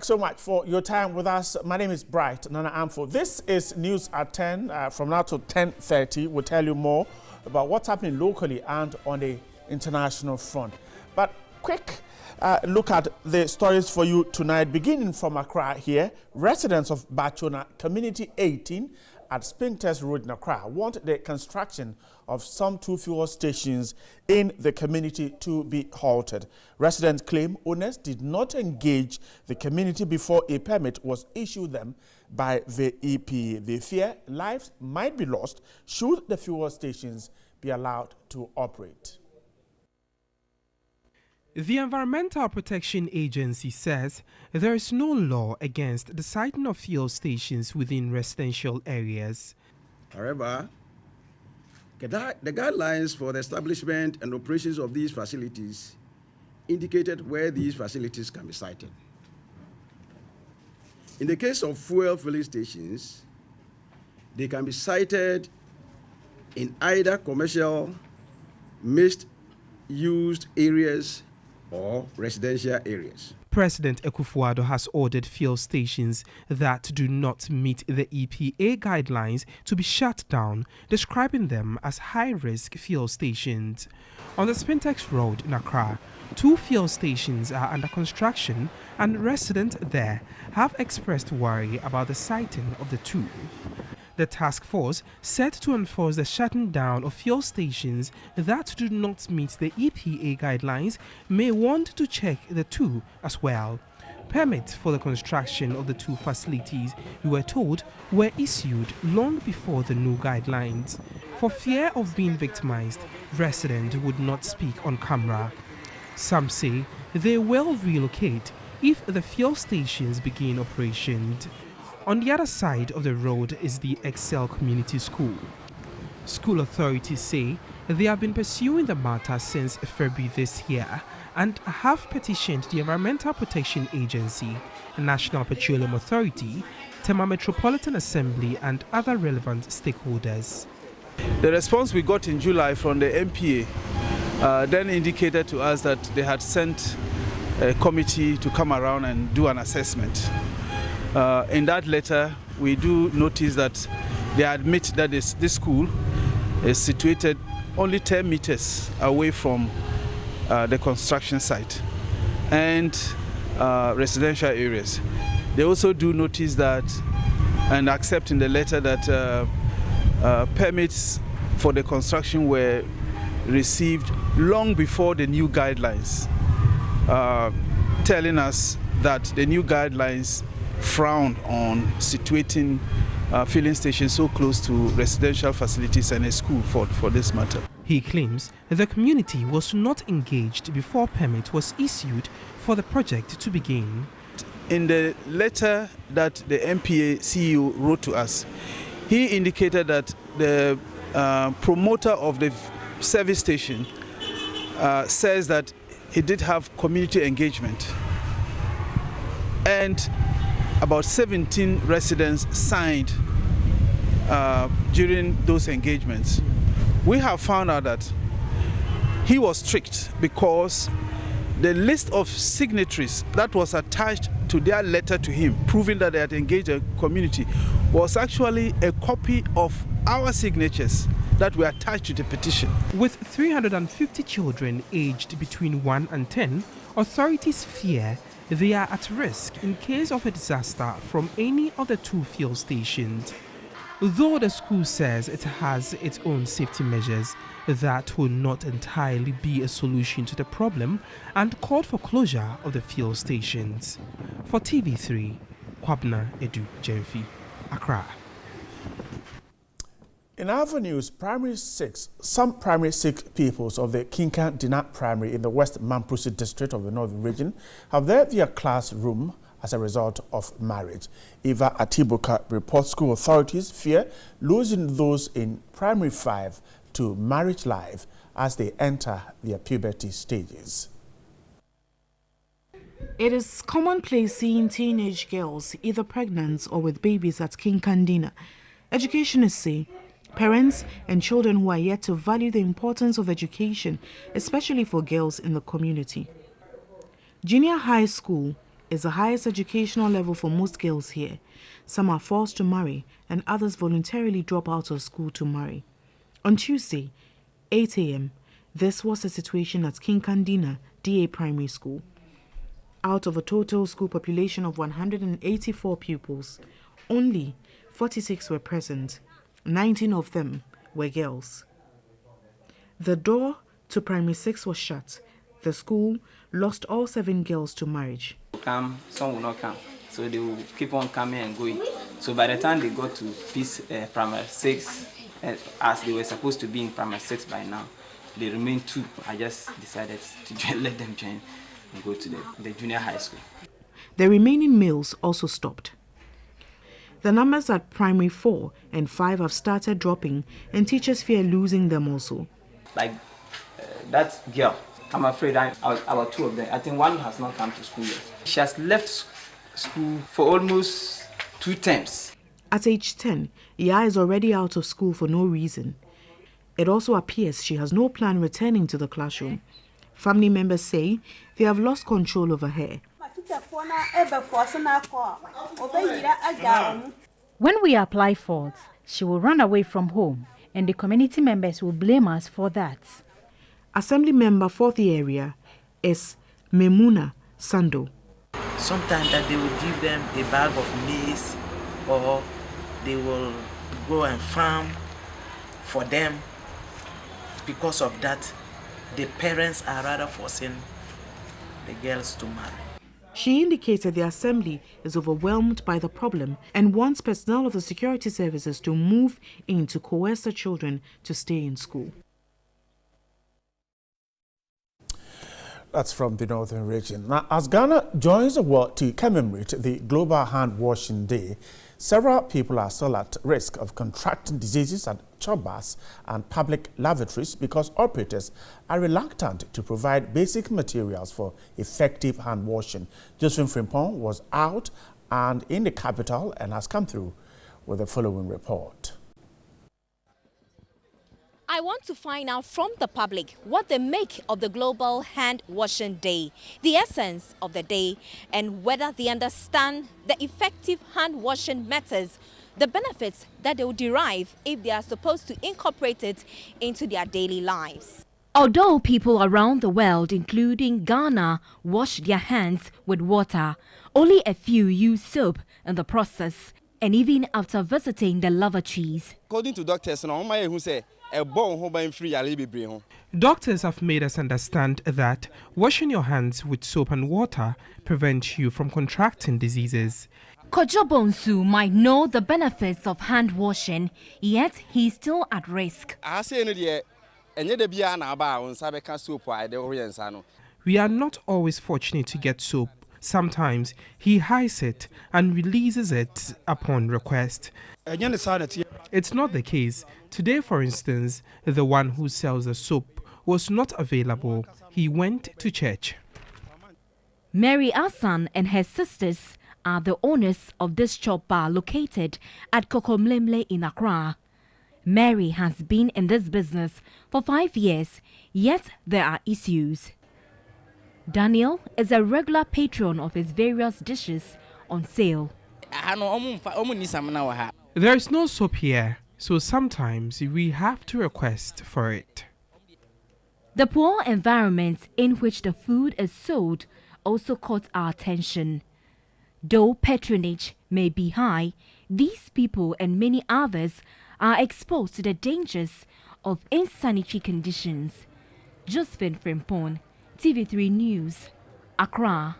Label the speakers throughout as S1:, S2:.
S1: so much for your time with us. My name is Bright Nana Amfo. This is News at 10. From now to 10:30, we'll tell you more about what's happening locally and on the international front. But quick look at the stories for you tonight, beginning from Accra here. Residents of Bachona Community 18 at Spintex Road in Accra want the construction of some 2 fuel stations in the community to be halted. Residents claim owners did not engage the community before a permit was issued them by the EPA. They fear lives might be lost should the fuel stations be allowed to operate.
S2: The Environmental Protection Agency says there is no law against the siting of fuel stations within residential areas.
S3: However, the guidelines for the establishment and operations of these facilities indicated where these facilities can be sited. In the case of fuel filling stations, they can be sited in either commercial, mixed-used areas or residential areas.
S2: President Akufo-Addo has ordered fuel stations that do not meet the EPA guidelines to be shut down, describing them as high-risk fuel stations. On the Spintex Road in Accra, 2 fuel stations are under construction, and residents there have expressed worry about the siting of the 2. The task force set to enforce the shutting down of fuel stations that do not meet the EPA guidelines may want to check the 2 as well. Permits for the construction of the 2 facilities, we were told, were issued long before the new guidelines. For fear of being victimized, residents would not speak on camera. Some say they will relocate if the fuel stations begin operation. On the other side of the road is the Excel Community School. School authorities say they have been pursuing the matter since February this year and have petitioned the Environmental Protection Agency, National Petroleum Authority, Tema Metropolitan Assembly and other relevant stakeholders.
S4: The response we got in July from the MPA then indicated to us that they had sent a committee to come around and do an assessment. In that letter, we do notice that they admit that this school is situated only 10 meters away from the construction site and residential areas. They also do notice that and accept in the letter that permits for the construction were received long before the new guidelines, telling us that the new guidelines frowned on situating filling stations so close to residential facilities and a school for this matter.
S2: He claims the community was not engaged before permit was issued for the project to begin.
S4: In the letter that the MPA CEO wrote to us, he indicated that the promoter of the service station says that he did have community engagement, and about 17 residents signed during those engagements. We have found out that he was strict because the list of signatories that was attached to their letter to him, proving that they had engaged a community, was actually a copy of our signatures that were attached to the petition.
S2: With 350 children aged between 1 and 10, authorities fear they are at risk in case of a disaster from any of the 2 fuel stations. Though the school says it has its own safety measures, that will not entirely be a solution to the problem and called for closure of the fuel stations. For TV3, Kwabna Edu Jemfi, Accra.
S1: In other news, some primary 6 pupils of the Kinka Dinat Primary in the West Mamprusi district of the Northern Region have left their classroom as a result of marriage. Eva Atibuka reports school authorities fear losing those in primary 5 to marriage life as they enter their puberty stages.
S5: It is commonplace seeing teenage girls either pregnant or with babies at Kinkandina. Educationists say parents and children who are yet to value the importance of education, especially for girls in the community. Junior High School is the highest educational level for most girls here. Some are forced to marry and others voluntarily drop out of school to marry. On Tuesday, 8 a.m., this was the situation at King Kandina DA Primary School. Out of a total school population of 184 pupils, only 46 were present. 19 of them were girls. The door to Primary 6 was shut. The school lost all 7 girls to marriage.
S6: Some will not come, so they will keep on coming and going. So by the time they got to Primary 6, as they were supposed to be in Primary 6 by now, they remained 2. I just decided to let them join and go to the junior high school.
S5: The remaining males also stopped. The numbers at Primary 4 and 5 have started dropping, and teachers fear losing them also.
S6: Like that girl, I'm afraid about 2 of them. I think one has not come to school yet. She has left school for almost 2 terms.
S5: At age 10, Ya is already out of school for no reason. It also appears she has no plan returning to the classroom. Family members say they have lost control over her.
S7: When we apply faults, she will run away from home, and the community members will blame us for that.
S5: Assembly member for the area is Memuna Sando.
S8: Sometimes that they will give them a bag of maize, or they will go and farm for them. Because of that, the parents are rather forcing the girls to marry.
S5: She indicated the assembly is overwhelmed by the problem and wants personnel of the security services to move in to coerce the children to stay in school.
S1: That's from the northern region. Now, as Ghana joins the world to commemorate the Global Hand Washing Day, several people are still at risk of contracting diseases at chop baths and public lavatories because operators are reluctant to provide basic materials for effective hand washing. Josephine Frimpong was out and in the capital and has come through with the following report.
S9: I want to find out from the public what they make of the Global Hand Washing Day, the essence of the day, and whether they understand the effective hand washing methods, the benefits that they will derive if they are supposed to incorporate it into their daily lives.
S10: Although people around the world, including Ghana, wash their hands with water, only a few use soap in the process, and even after visiting the lavatories.
S11: According to doctors,
S2: doctors have made us understand that washing your hands with soap and water prevents you from contracting diseases.
S10: Kojo Bonsu might know the benefits of hand washing, yet he's still at risk.
S2: We are not always fortunate to get soap. Sometimes he hides it and releases it upon request. It's not the case. Today, for instance, the one who sells the soap was not available. He went to church.
S10: Mary Asan and her sisters are the owners of this chop bar located at Kokomlemle in Accra. Mary has been in this business for 5 years, yet there are issues. Daniel is a regular patron of his various dishes on sale.
S2: There is no soap here, so sometimes we have to request for it.
S10: The poor environment in which the food is sold also caught our attention. Though patronage may be high, these people and many others are exposed to the dangers of insanitary conditions. Josephine Frimpong, TV3 News, Accra.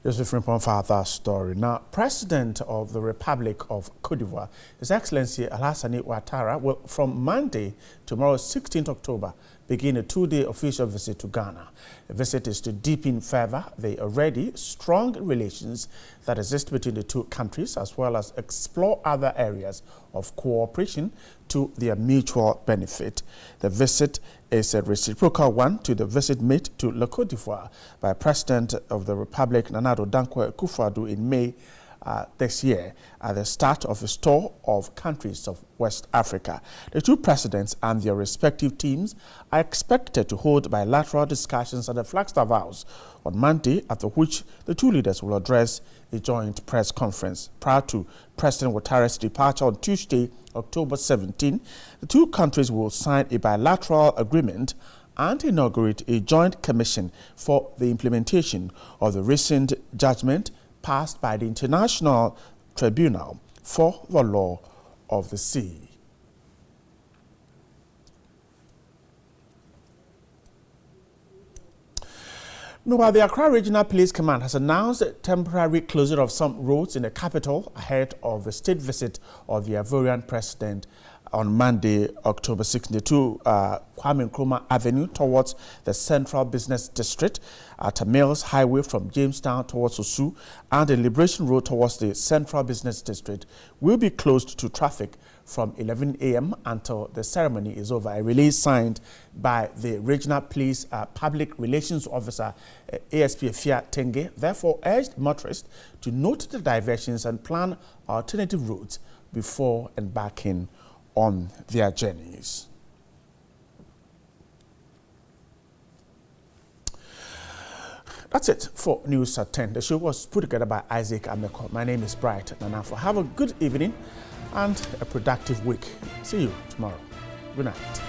S1: Josephine Frimpong for that story. Now, President of the Republic of Cote d'Ivoire, His Excellency Alassane Ouattara, will from Monday, tomorrow, 16th October, begin a 2-day official visit to Ghana. The visit is to deepen further the already strong relations that exist between the two countries, as well as explore other areas of cooperation to their mutual benefit. The visit is a reciprocal one to the visit made to Le Cote d'Ivoire by President of the Republic Nana Addo Dankwa Akufo-Addo in May this year at the start of the Tour of Countries of West Africa. The two presidents and their respective teams are expected to hold bilateral discussions at the Flagstaff House on Monday, after which the two leaders will address a joint press conference. Prior to President Ouattara's departure on Tuesday, October 17, the two countries will sign a bilateral agreement and inaugurate a joint commission for the implementation of the recent judgment passed by the International Tribunal for the Law of the Sea. Meanwhile, the Accra Regional Police Command has announced a temporary closure of some roads in the capital ahead of the state visit of the Ivorian president on Monday, October 16, to Kwame Nkrumah Avenue towards the Central Business District, at Mills Highway from Jamestown towards Osu, and the Liberation Road towards the Central Business District will be closed to traffic from 11 a.m. until the ceremony is over. A release signed by the Regional Police Public Relations Officer, ASP Fia Tenge, therefore urged motorists to note the diversions and plan alternative routes before embarking on their journeys. That's it for News at 10. The show was put together by Isaac Ameko. My name is Bright Nanafo. Have a good evening and a productive week. See you tomorrow. Good night.